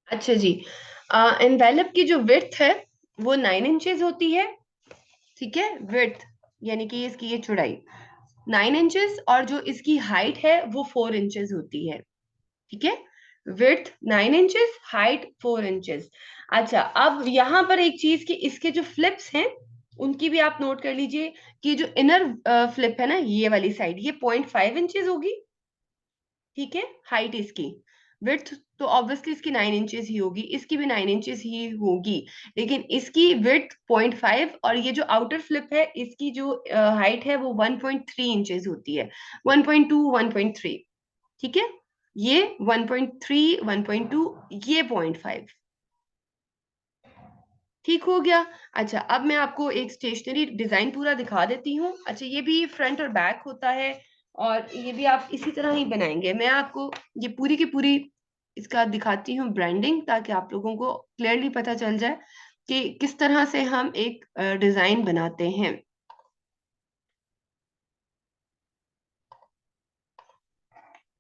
अच्छा जी। एनवेलप की जो विड्थ है वो 9 इंचेस होती है। ठीक है, विड्थ यानी कि इसकी ये चौड़ाई 9 इंचेस, और जो इसकी हाइट है वो 4 इंचेस होती है। ठीक है, विड्थ 9 इंचेस, हाइट 4 इंचेस। अच्छा, अब यहाँ पर एक चीज कि इसके जो फ्लिप्स हैं उनकी भी आप नोट कर लीजिए कि जो इनर फ्लिप है ना, ये वाली साइड, ये 0.5 इंचेस होगी। ठीक है, हाइट इसकी, विड्थ तो ऑब्वियसली इसकी 9 इंचेस ही होगी, इसकी भी 9 इंचेस ही होगी, लेकिन इसकी विड्थ 0.5, और ये जो आउटर फ्लिप है इसकी जो हाइट है वो 1.3 इंचेस होती है। 1.2, 1.3। ठीक है, ये 1.3, 1.2, ये 0.5। ठीक हो गया। अच्छा, अब मैं आपको एक स्टेशनरी डिजाइन पूरा दिखा देती हूँ। अच्छा, ये भी फ्रंट और बैक होता है, और ये भी आप इसी तरह ही बनाएंगे। मैं आपको ये पूरी की पूरी इसका दिखाती हूँ ब्रांडिंग, ताकि आप लोगों को क्लियरली पता चल जाए कि किस तरह से हम एक डिजाइन बनाते हैं।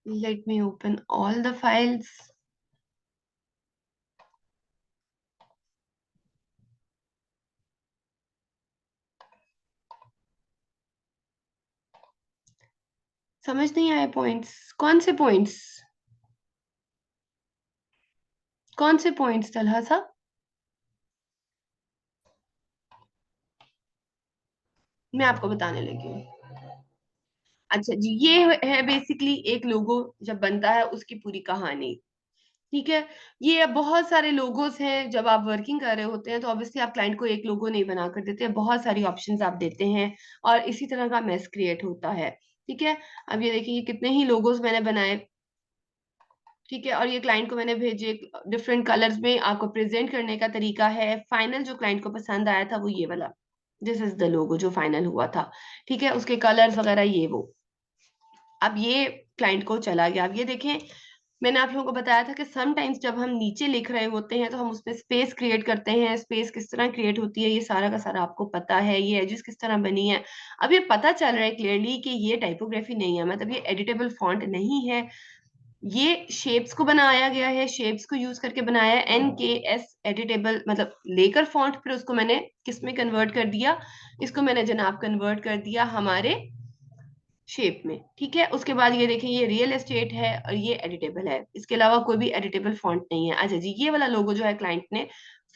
Let me open all the files. समझ नहीं आए पॉइंट्स? कौन से पॉइंट्स? कौन से पॉइंट्स तलहा साहब? मैं आपको बताने लगी हूँ। अच्छा जी, ये है बेसिकली एक लोगो जब बनता है उसकी पूरी कहानी। ठीक है, ये अब बहुत सारे लोगोस हैं। जब आप वर्किंग कर रहे होते हैं तो ऑब्वियसली आप क्लाइंट को एक लोगो नहीं बना कर देते, बहुत सारी ऑप्शंस आप देते हैं, और इसी तरह का मेस क्रिएट होता है। ठीक है, अब ये देखिए कितने ही लोगोस मैंने बनाए। ठीक है, और ये क्लाइंट को मैंने भेजे डिफरेंट कलर्स में। आपको प्रेजेंट करने का तरीका है, फाइनल जो क्लाइंट को पसंद आया था वो ये वाला, दिस इज द लोगो जो फाइनल हुआ था। ठीक है, उसके कलर्स वगैरह ये वो। अब ये क्लाइंट को चला गया। अब ये देखें, मैंने आप लोगों को बताया था कि समटाइम्स जब हम नीचे लिख रहे होते हैं तो हम उसमें स्पेस क्रिएट करते हैं। स्पेस किस तरह क्रिएट होती है ये सारा का सारा आपको पता है। ये एजेस किस तरह बनी है, अब ये पता चल रहा है क्लियरली कि ये टाइपोग्राफी नहीं है, मतलब ये एडिटेबल फॉन्ट नहीं है। ये शेप्स को बनाया गया है, शेप्स को यूज करके बनाया है। NKS एडिटेबल मतलब लेकर फॉन्ट, फिर उसको मैंने किस में कन्वर्ट कर दिया, इसको मैंने जनाब कन्वर्ट कर दिया हमारे शेप में। ठीक है, उसके बाद ये देखें, ये रियल एस्टेट है और ये एडिटेबल है, इसके अलावा कोई भी एडिटेबल फॉन्ट नहीं है। अच्छा जी, ये वाला लोगो जो है क्लाइंट ने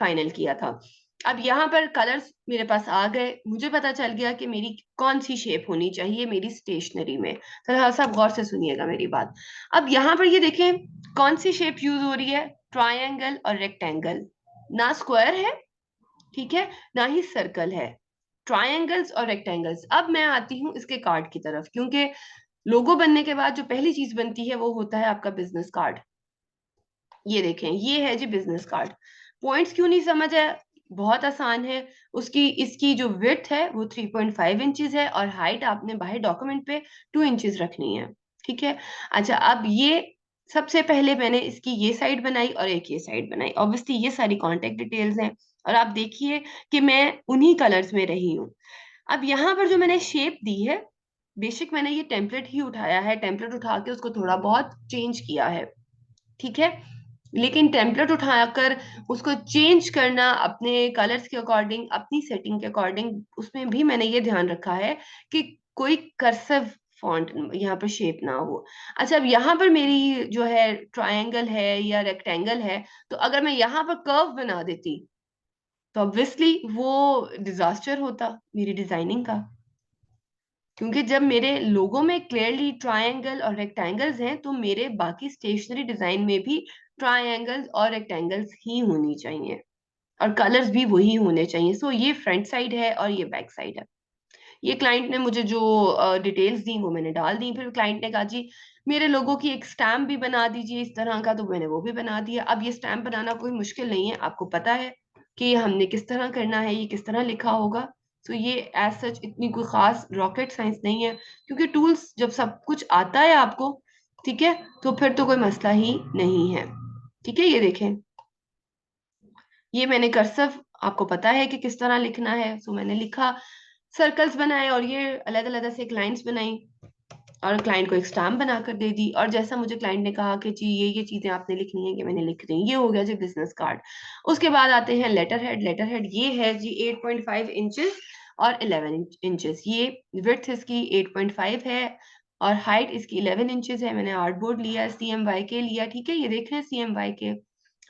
फाइनल किया था। अब यहाँ पर कलर्स मेरे पास आ गए, मुझे पता चल गया कि मेरी कौन सी शेप होनी चाहिए मेरी स्टेशनरी में। तो हाँ साहब, गौर से सुनिएगा मेरी बात। अब यहाँ पर ये देखें कौन सी शेप यूज हो रही है, ट्रायंगल और रेक्टेंगल, ना स्क्वायर है, ठीक है, ना ही सर्कल है, ट्रायंगल्स और रेक्टेंगल्स। अब मैं आती हूँ इसके कार्ड की तरफ, क्योंकि लोगो बनने के बाद जो पहली चीज बनती है वो होता है आपका बिजनेस कार्ड। ये देखें, ये है जी बिजनेस कार्ड। पॉइंट्स क्यों नहीं समझ है? बहुत आसान है। उसकी इसकी जो विड्थ है वो 3.5 इंचेस है, और हाइट आपने बाहर डॉक्यूमेंट पे 2 इंचेस रखनी है। ठीक है। अच्छा, अब ये सबसे पहले मैंने इसकी ये साइड बनाई और एक ये साइड बनाई। ऑब्वियसली ये सारी कॉन्टेक्ट डिटेल्स हैं, और आप देखिए कि मैं उन्हीं कलर्स में रही हूँ। अब यहाँ पर जो मैंने शेप दी है, बेशक मैंने ये टेम्पलेट ही उठाया है, टेम्पलेट उठा के उसको थोड़ा बहुत चेंज किया है। ठीक है, लेकिन टेम्पलेट उठाकर उसको चेंज करना अपने कलर्स के अकॉर्डिंग, अपनी सेटिंग के अकॉर्डिंग, उसमें भी मैंने ये ध्यान रखा है कि कोई कर्सिव फॉन्ट यहाँ पर शेप ना हो। अच्छा, अब यहाँ पर मेरी जो है ट्रायंगल है या रेक्टेंगल है, तो अगर मैं यहाँ पर कर्व बना देती तो ऑब्वियसली वो डिजास्टर होता मेरी डिजाइनिंग का। क्योंकि जब मेरे लोगो में क्लियरली ट्रायंगल और रेक्टेंगल्स हैं, तो मेरे बाकी स्टेशनरी डिजाइन में भी ट्रायंगल्स और रेक्टेंगल्स ही होनी चाहिए, और कलर्स भी वही होने चाहिए। सो ये फ्रंट साइड है और ये बैक साइड है। ये क्लाइंट ने मुझे जो डिटेल्स दी वो मैंने डाल दी। फिर क्लाइंट ने कहा जी मेरे लोगों की एक स्टैम्प भी बना दीजिए इस तरह का, तो मैंने वो भी बना दिया। अब ये स्टैम्प बनाना कोई मुश्किल नहीं है, आपको पता है कि हमने किस तरह करना है, ये किस तरह लिखा होगा। तो ये एज सच इतनी कोई खास रॉकेट साइंस नहीं है, क्योंकि टूल्स जब सब कुछ आता है आपको, ठीक है, तो फिर तो कोई मसला ही नहीं है। ठीक है, ये देखें, ये मैंने कर्सव, आपको पता है कि किस तरह लिखना है, सो मैंने लिखा, सर्कल्स बनाए और ये अलग अलग से एक लाइंस बनाई। और क्लाइंट को एक स्टैम्प बनाकर दे दी, और जैसा मुझे क्लाइंट ने कहा कि जी ये चीजें आपने लिखनी है, कि मैंने लिख दी, ये हो गया जी बिजनेस कार्ड। उसके बाद आते हैं लेटर हेड। लेटर हेड ये है जी 8.5 इंचेस और 11 इंचेस। ये विड्थ इसकी 8.5 है और हाइट इसकी 11 इंचेस है। मैंने आर्टबोर्ड लिया, CMYK लिया, ठीक है, ये देख रहे हैं CMYK,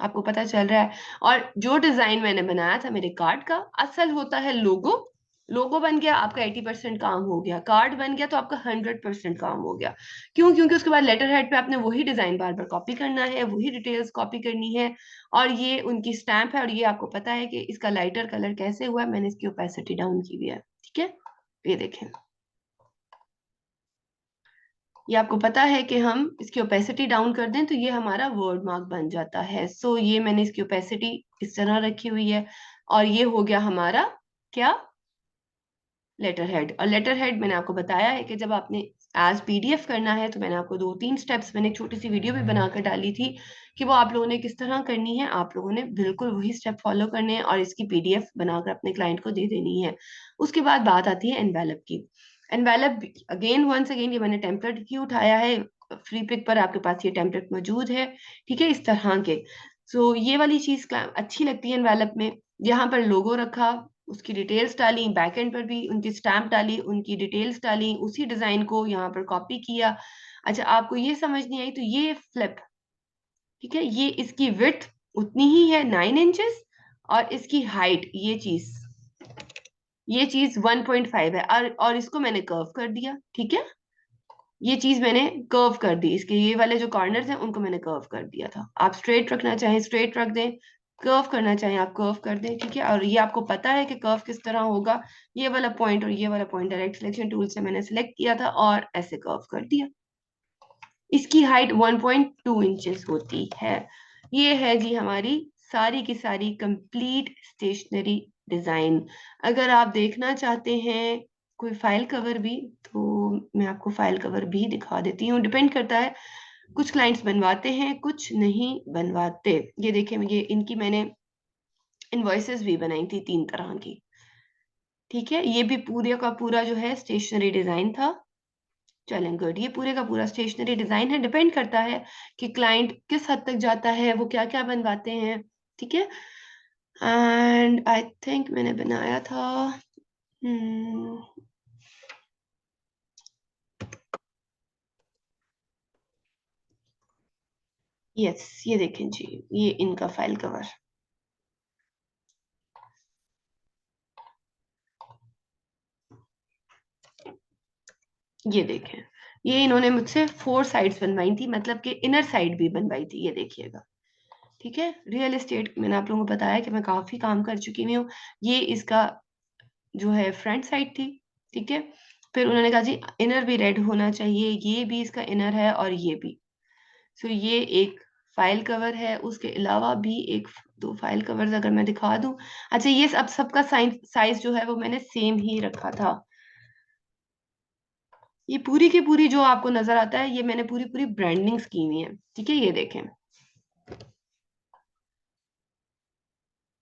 आपको पता चल रहा है। और जो डिजाइन मैंने बनाया था मेरे कार्ड का, असल होता है लोगो। लोगो बन गया, आपका 80% काम हो गया। कार्ड बन गया तो आपका 100% काम हो गया। क्यों? क्योंकि उसके बाद लेटर हेड पे आपने वही डिजाइन बार बार कॉपी करना है, वही डिटेल्स कॉपी करनी है, और ये उनकी स्टैंप है। और ये आपको पता है कि इसका लाइटर कलर कैसे हुआ है, मैंने इसकी ओपेसिटी डाउन की हुई है, ठीक है, ये देखें। ये आपको पता है कि हम इसकी ओपेसिटी डाउन कर दें तो ये हमारा वर्ड मार्क बन जाता है। सो ये मैंने इसकी ओपेसिटी इस तरह रखी हुई है, और ये हो गया हमारा क्या, लेटर हेड। और लेटर हेड मैंने आपको बताया है कि जब आपने एज PDF करना है तो मैंने आपको 2-3 स्टेप्स, मैंने एक छोटी सी वीडियो भी बनाकर डाली थी कि वो आप लोगों ने किस तरह करनी है। आप लोगों ने बिल्कुल वही स्टेप फॉलो करने हैं और इसकी PDF बनाकर अपने क्लाइंट को दे देनी है। उसके बाद बात आती है एनवेलप की। एनवेलप अगेन वंस अगेन, ये मैंने टेम्पलेट की उठाया है, फ्री पिक पर आपके पास ये टेम्पलेट मौजूद है, ठीक है, इस तरह के। सो ये वाली चीज अच्छी लगती है एनवेलप में। यहाँ पर लोगो रखा, उसकी डिटेल्स डाली, बैक एंड पर भी उनकी स्टैम्प डाली, उनकी डिटेल्स डाली, उसी डिजाइन को यहाँ पर कॉपी किया। अच्छा, आपको ये समझ नहीं आई तो ये फ्लिप, ठीक है, ये इसकी विड्थ उतनी ही है 9 इंचेस, और इसकी हाइट ये चीज 1.5 है, और इसको मैंने कर्व कर दिया, ठीक है, ये चीज मैंने कर्व कर दी, इसके ये वाले जो कॉर्नर्स हैं उनको मैंने कर्व कर दिया था। आप स्ट्रेट रखना चाहें स्ट्रेट रख दें, कर्व करना चाहें आप कर्व कर दें, ठीक है। और ये आपको पता है कि कर्व किस तरह होगा, ये वाला पॉइंट और ये वाला पॉइंट डायरेक्ट सिलेक्शन टूल से मैंने सिलेक्ट किया था और ऐसे कर्व कर दिया। इसकी हाइट 1.2 इंचेस होती है। ये है जी हमारी सारी की सारी कंप्लीट स्टेशनरी डिजाइन। अगर आप देखना चाहते हैं कोई फाइल कवर भी, तो मैं आपको फाइल कवर भी दिखा देती हूँ। डिपेंड करता है, कुछ क्लाइंट्स बनवाते हैं, कुछ नहीं बनवाते। ये देखिए, ये इनकी मैंने इनवॉइसेस भी बनाई थी 3 तरह की, ठीक है। ये भी पूरे का पूरा जो है स्टेशनरी डिजाइन था। चलें गुड, ये पूरे का पूरा स्टेशनरी डिजाइन है। डिपेंड करता है कि क्लाइंट किस हद तक जाता है, वो क्या क्या बनवाते हैं, ठीक है। एंड आई थिंक मैंने बनाया था, यस, ये देखें जी, ये इनका फाइल कवर, ये देखें, ये इन्होंने मुझसे 4 साइड्स बनवाई थी, मतलब कि इनर साइड भी बनवाई थी, ये देखिएगा, ठीक है। रियल एस्टेट मैंने आप लोगों को बताया कि मैं काफी काम कर चुकी हुई हूँ। ये इसका जो है फ्रंट साइड थी, ठीक है। फिर उन्होंने कहा जी इनर भी रेड होना चाहिए, ये भी इसका इनर है और ये भी। सो ये एक फाइल कवर है, उसके अलावा भी एक दो फाइल कवर्स अगर मैं दिखा दूं। अच्छा, ये अब सबका साइज जो है वो मैंने सेम ही रखा था। ये पूरी की पूरी जो आपको नजर आता है, ये मैंने पूरी पूरी ब्रांडिंग्स की हुई है, ठीक है, ये देखें,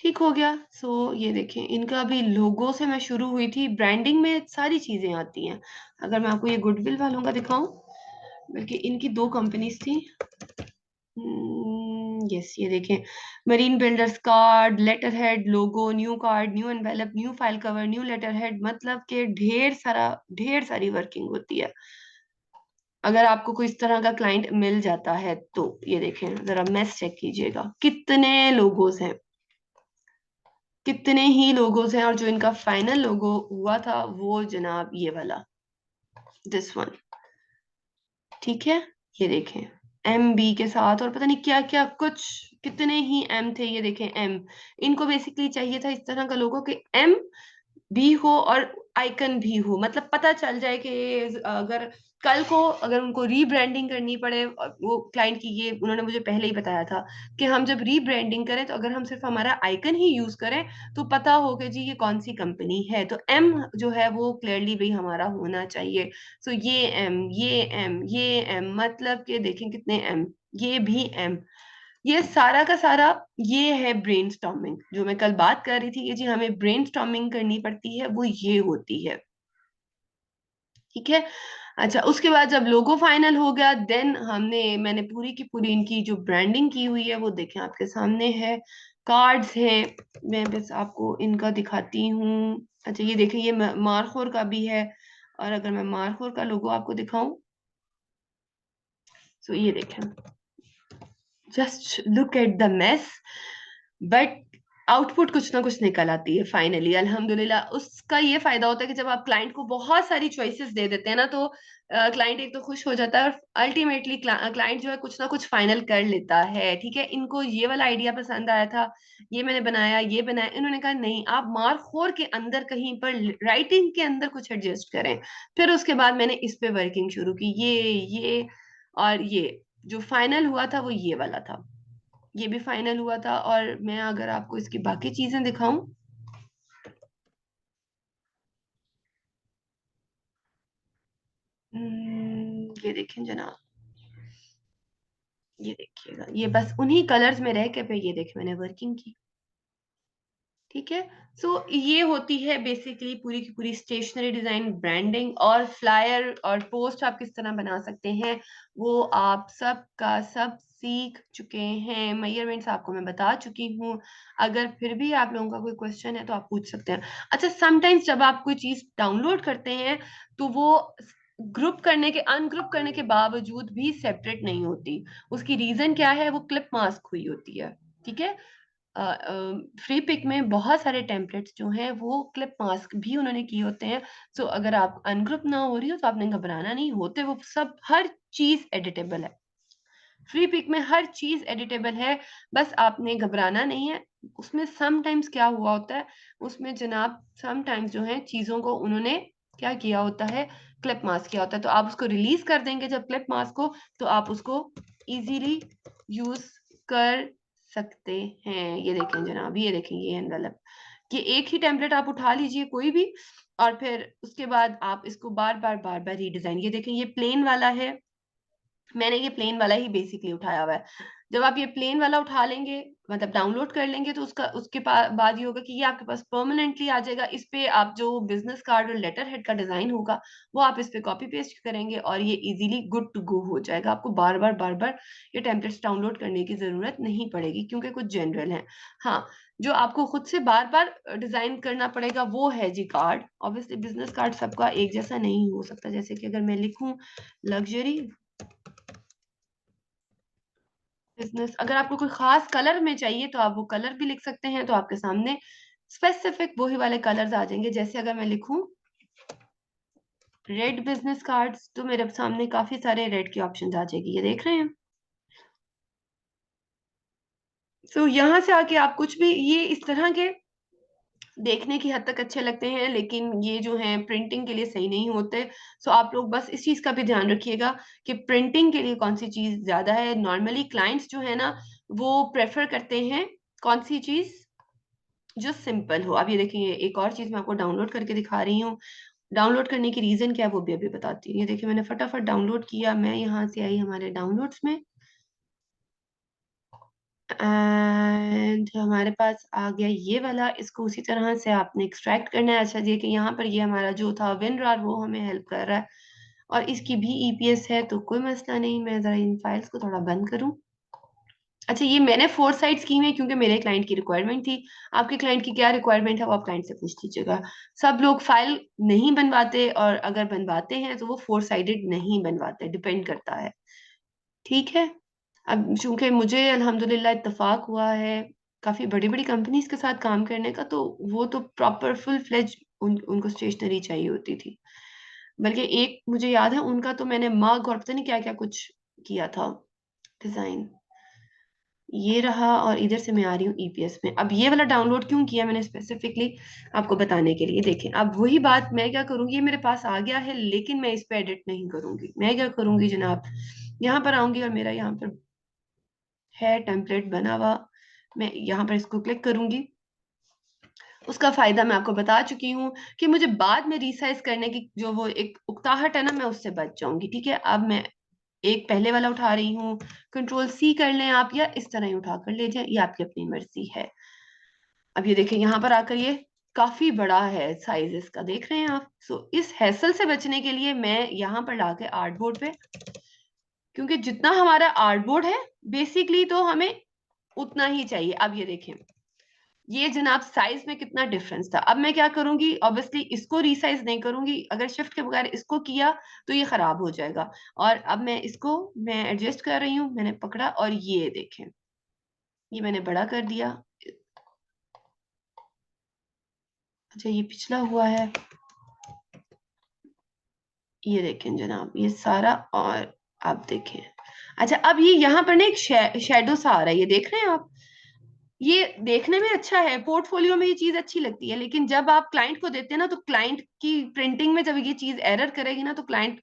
ठीक हो गया। सो ये देखें, इनका भी लोगो से मैं शुरू हुई थी, ब्रांडिंग में सारी चीजें आती हैं। अगर मैं आपको ये गुडविल वालों का दिखाऊं, बल्कि इनकी 2 कंपनीज थी, यस, ये देखें, marine builders card, letterhead, logo, new card, new envelope, new file cover, new letterhead, मतलब कि ढेर सारी वर्किंग होती है। अगर आपको कोई इस तरह का क्लाइंट मिल जाता है तो ये देखें, जरा मैस चेक कीजिएगा, कितने लोगोस हैं, कितने ही लोगोस हैं। और जो इनका फाइनल लोगो हुआ था वो जनाब ये वाला, दिस वन, ठीक है, ये देखें, MB के साथ और पता नहीं क्या क्या कुछ, कितने ही M थे, ये देखें M। इनको बेसिकली चाहिए था इस तरह का लोगो कि M भी हो और आइकन भी हो, मतलब पता चल जाए कि अगर कल को अगर उनको रीब्रांडिंग करनी पड़े, और वो क्लाइंट की, ये उन्होंने मुझे पहले ही बताया था कि हम जब रीब्रांडिंग करें तो अगर हम सिर्फ हमारा आइकन ही यूज करें तो पता हो कि जी ये कौन सी कंपनी है। तो एम जो है वो क्लियरली भी हमारा होना चाहिए। सो ये एम मतलब कि देखें कितने एम, ये भी एम, ये सारा का सारा, ये है ब्रेनस्टॉर्मिंग। जो मैं कल बात कर रही थी कि जी हमें ब्रेनस्टॉर्मिंग करनी पड़ती है, वो ये होती है, ठीक है। अच्छा, उसके बाद जब लोगो फाइनल हो गया, देन मैंने पूरी की पूरी इनकी जो ब्रांडिंग की हुई है वो देखें आपके सामने है। कार्ड्स हैं, मैं बस आपको इनका दिखाती हूँ। अच्छा ये देखें, ये मारखोर का भी है, और अगर मैं मारखोर का लोगो आपको दिखाऊं, तो ये देखें, just look at the mess, but output कुछ ना कुछ निकल आती है फाइनली, अल्हम्दुलिल्लाह। उसका ये फायदा होता है कि जब आप क्लाइंट को बहुत सारी चॉइसेस दे देते हैं ना, तो क्लाइंट एक तो खुश हो जाता है, और अल्टीमेटली क्लाइंट जो है कुछ ना कुछ फाइनल कर लेता है। ठीक है, इनको ये वाला आइडिया पसंद आया था, ये मैंने बनाया, ये बनाया, इन्होंने कहा नहीं आप मार्क 4 के अंदर कहीं पर राइटिंग के अंदर कुछ एडजस्ट करें। फिर उसके बाद मैंने इस पे वर्किंग शुरू की, ये और ये जो फाइनल हुआ था वो ये वाला था, ये भी फाइनल हुआ था। और मैं अगर आपको इसकी बाकी चीजें दिखाऊं, ये देखें जनाब, ये देखिएगा, ये बस उन्हीं कलर्स में रह के फिर ये देखें मैंने वर्किंग की। ठीक है, सो ये होती है बेसिकली पूरी की पूरी स्टेशनरी डिजाइन, ब्रांडिंग और फ्लायर और पोस्ट आप किस तरह बना सकते हैं, वो आप सब का सब सीख चुके हैं। मेजरमेंट्स आपको मैं बता चुकी हूँ। अगर फिर भी आप लोगों का कोई क्वेश्चन है तो आप पूछ सकते हैं। अच्छा, समटाइम्स जब आप कोई चीज डाउनलोड करते हैं तो वो ग्रुप करने के अनग्रुप करने के बावजूद भी सेपरेट नहीं होती। उसकी रीजन क्या है, वो क्लिप मास्क हुई होती है। ठीक है, फ्री पिक में बहुत सारे टेम्पलेट्स जो हैं वो क्लिप मास्क भी उन्होंने किए होते हैं। सो अगर आप अनग्रुप ना हो रही हो तो आपने घबराना नहीं, होते वो सब हर चीज एडिटेबल है। फ्री पिक में हर चीज एडिटेबल है, बस आपने घबराना नहीं है। उसमें समटाइम्स क्या हुआ होता है, उसमें जनाब समटाइम्स जो है चीजों को उन्होंने क्या किया होता है, क्लिप मास्क किया होता है। तो आप उसको रिलीज कर देंगे जब क्लिप मास्क को, तो आप उसको इजीली यूज कर सकते हैं। ये देखें जनाब, ये देखें, ये एनवेलप, कि एक ही टेम्पलेट आप उठा लीजिए कोई भी, और फिर उसके बाद आप इसको बार बार रीडिजाइन। ये देखें, ये प्लेन वाला है, मैंने ये प्लेन वाला ही बेसिकली उठाया हुआ है। जब आप ये प्लेन वाला उठा लेंगे, मतलब डाउनलोड कर लेंगे, तो उसके बाद ये होगा कि ये आपके पास परमानेंटली आ जाएगा। इस पे आप जो बिजनेस कार्ड और लेटर हेड का डिजाइन होगा वो आप इस पे कॉपी पेस्ट करेंगे और ये इजीली गुड टू गो हो जाएगा। आपको बार बार ये टेम्पलेट्स डाउनलोड करने की जरूरत नहीं पड़ेगी, क्योंकि कुछ जनरल है। हाँ, जो आपको खुद से बार बार डिजाइन करना पड़ेगा वो है जी कार्ड। ऑब्वियसली बिजनेस कार्ड सबका एक जैसा नहीं हो सकता। जैसे कि अगर मैं लिखूं लग्जरी बिजनेस, अगर आपको कोई खास कलर में चाहिए तो आप वो कलर भी लिख सकते हैं, तो आपके सामने स्पेसिफिक वही वाले कलर्स आ जाएंगे। जैसे अगर मैं लिखूं रेड बिजनेस कार्ड्स, तो मेरे सामने काफी सारे रेड के ऑप्शंस आ जाएगी, ये देख रहे हैं। तो यहाँ से आके आप कुछ भी, ये इस तरह के देखने की हद तक अच्छे लगते हैं, लेकिन ये जो है प्रिंटिंग के लिए सही नहीं होते। सो आप लोग बस इस चीज का भी ध्यान रखिएगा कि प्रिंटिंग के लिए कौन सी चीज ज्यादा है। नॉर्मली क्लाइंट्स जो है ना, वो प्रेफर करते हैं कौन सी चीज, जो सिंपल हो। अब ये देखिए, एक और चीज मैं आपको डाउनलोड करके दिखा रही हूँ। डाउनलोड करने की रीजन क्या है वो भी अभी बताती हूँ। ये देखिए, मैंने फटाफट डाउनलोड किया, मैं यहाँ से आई हमारे डाउनलोड्स में, एंड हमारे पास आ गया ये वाला। इसको उसी तरह से आपने एक्सट्रैक्ट करना है। अच्छा, देखिए यहाँ पर ये हमारा जो था विनरार, वो हमें हेल्प कर रहा है, और इसकी भी ईपीएस है, तो कोई मसला नहीं। मैं जरा इन फाइल्स को थोड़ा बंद करूँ। अच्छा, ये मैंने 4 साइड्स की हुई है क्योंकि मेरे क्लाइंट की रिक्वायरमेंट थी। आपके क्लाइंट की क्या रिक्वायरमेंट है वो आप क्लाइंट से पूछ लीजिएगा। सब लोग फाइल नहीं बनवाते, और अगर बनवाते हैं तो वो 4 साइडेड नहीं बनवाते, डिपेंड करता है। ठीक है, अब चूंकि मुझे अल्हम्दुलिल्लाह इत्तेफाक हुआ है काफी बड़ी बड़ी कंपनीज के साथ काम करने का, तो वो तो प्रॉपर फुल फ्लेज उनको स्टेशनरी चाहिए होती थी। बल्कि एक मुझे याद है उनका, तो मैंने मग और पता नहीं क्या क्या कुछ किया था डिजाइन। ये रहा, और इधर से मैं आ रही हूँ ईपीएस में। अब ये वाला डाउनलोड क्यों किया मैंने स्पेसिफिकली आपको बताने के लिए। देखें, अब वही बात मैं क्या करूंगी, ये मेरे पास आ गया है, लेकिन मैं इस पे एडिट नहीं करूंगी। मैं क्या करूंगी जनाब, यहाँ पर आऊंगी और मेरा यहाँ पर है टेम्पलेट बना हुआ, मैं यहाँ पर इसको क्लिक करूंगी। उसका फायदा मैं आपको बता चुकी हूँ कि मुझे बाद में रिसाइज करने की जो वो एक उकताहट है ना, मैं उससे बच जाऊंगी। ठीक है, अब मैं एक पहले वाला उठा रही हूँ। कंट्रोल C कर लें आप, या इस तरह ही उठा कर ले जाए, ये आपकी अपनी मर्जी है। अब ये देखें, यहाँ पर आकर ये काफी बड़ा है साइज इसका, देख रहे हैं आप। सो इस हैसल से बचने के लिए मैं यहाँ पर लाके आर्टबोर्ड पे, क्योंकि जितना हमारा आर्टबोर्ड है बेसिकली तो हमें उतना ही चाहिए। अब ये देखें, ये जनाब साइज में कितना डिफरेंस था। अब मैं क्या करूंगी, ऑब्वियसली इसको रीसाइज नहीं करूंगी, अगर शिफ्ट के बगैर इसको किया तो ये खराब हो जाएगा। और अब मैं इसको मैं एडजस्ट कर रही हूँ, मैंने पकड़ा और ये देखें, ये मैंने बड़ा कर दिया। अच्छा ये पिछला हुआ है, ये देखें जनाब ये सारा। और आप देखें, अच्छा अब ये यहाँ पर ना एक शेडो सा आ रहा है, ये देख रहे हैं आप। ये देखने में अच्छा है, पोर्टफोलियो में ये चीज अच्छी लगती है, लेकिन जब आप क्लाइंट को देते हैं ना, तो क्लाइंट की प्रिंटिंग में जब ये चीज एरर करेगी ना, तो क्लाइंट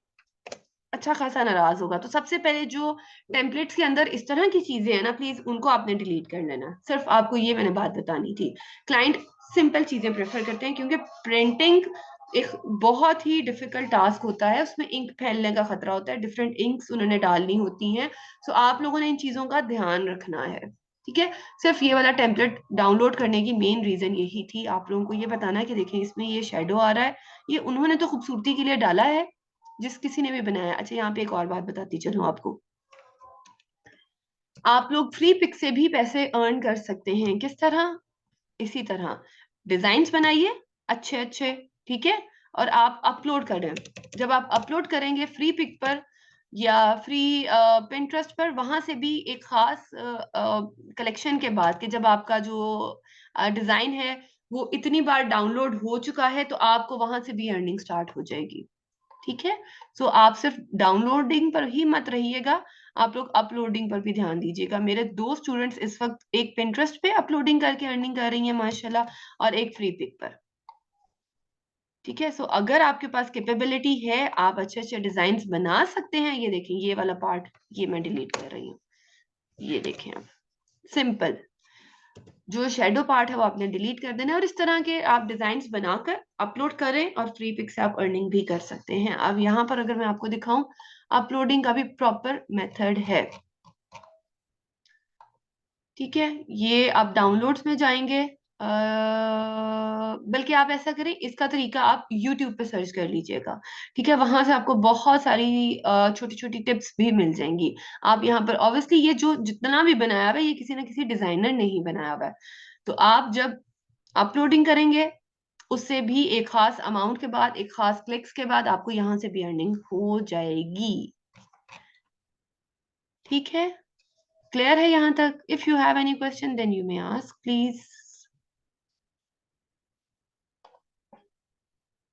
अच्छा खासा नाराज होगा। तो सबसे पहले जो टेम्पलेट्स के अंदर इस तरह की चीजें हैं ना, प्लीज उनको आपने डिलीट कर लेना। सिर्फ आपको ये मैंने बात बतानी थी। क्लाइंट सिंपल चीजें प्रेफर करते हैं, क्योंकि प्रिंटिंग एक बहुत ही डिफिकल्ट टास्क होता है, उसमें इंक फैलने का खतरा होता है, डिफरेंट इंक्स उन्होंने डालनी होती हैं। सो आप लोगों ने इन चीजों का ध्यान रखना है, ठीक है। सिर्फ ये वाला टेम्पलेट डाउनलोड करने की मेन रीजन यही थी, आप लोगों को ये बताना कि देखें इसमें ये शेडो आ रहा है, ये उन्होंने तो खूबसूरती के लिए डाला है, जिस किसी ने भी बनाया। अच्छा यहाँ पे एक और बात बताती चलूं आपको, आप लोग फ्री पिक से भी पैसे अर्न कर सकते हैं। किस तरह, इसी तरह डिजाइन्स बनाइए अच्छे अच्छे, ठीक है, और आप अपलोड करें। जब आप अपलोड करेंगे फ्री पिक पर या फ्री पिंटरेस्ट पर, वहां से भी एक खास कलेक्शन के बाद कि जब आपका जो डिजाइन है वो इतनी बार डाउनलोड हो चुका है, तो आपको वहां से भी अर्निंग स्टार्ट हो जाएगी, ठीक है। सो आप सिर्फ डाउनलोडिंग पर ही मत रहिएगा, आप लोग अपलोडिंग पर भी ध्यान दीजिएगा। मेरे 2 स्टूडेंट्स इस वक्त एक पिंटरेस्ट पे अपलोडिंग करके अर्निंग कर रही हैं माशाल्लाह, और एक फ्री पिक पर, ठीक है। सो अगर आपके पास कैपेबिलिटी है, आप अच्छे अच्छे डिजाइन बना सकते हैं। ये देखें ये वाला पार्ट, ये मैं डिलीट कर रही हूँ, ये देखें आप, सिंपल जो शेडो पार्ट है वो आपने डिलीट कर देना है, और इस तरह के आप डिजाइन बनाकर अपलोड करें, और फ्री पिक से आप अर्निंग भी कर सकते हैं। अब यहाँ पर अगर मैं आपको दिखाऊं, अपलोडिंग का भी प्रॉपर मेथड है, ठीक है। ये आप डाउनलोड्स में जाएंगे, बल्कि आप ऐसा करें, इसका तरीका आप YouTube पे सर्च कर लीजिएगा, ठीक है। वहां से आपको बहुत सारी छोटी छोटी टिप्स भी मिल जाएंगी। आप यहाँ पर ऑब्वियसली ये जो जितना भी बनाया हुआ है, ये किसी ना किसी डिजाइनर ने ही बनाया हुआ है। तो आप जब अपलोडिंग करेंगे, उससे भी एक खास अमाउंट के बाद, एक खास क्लिक्स के बाद, आपको यहाँ से भी अर्निंग हो जाएगी, ठीक है। क्लियर है यहाँ तक? If you have any question then you may ask please.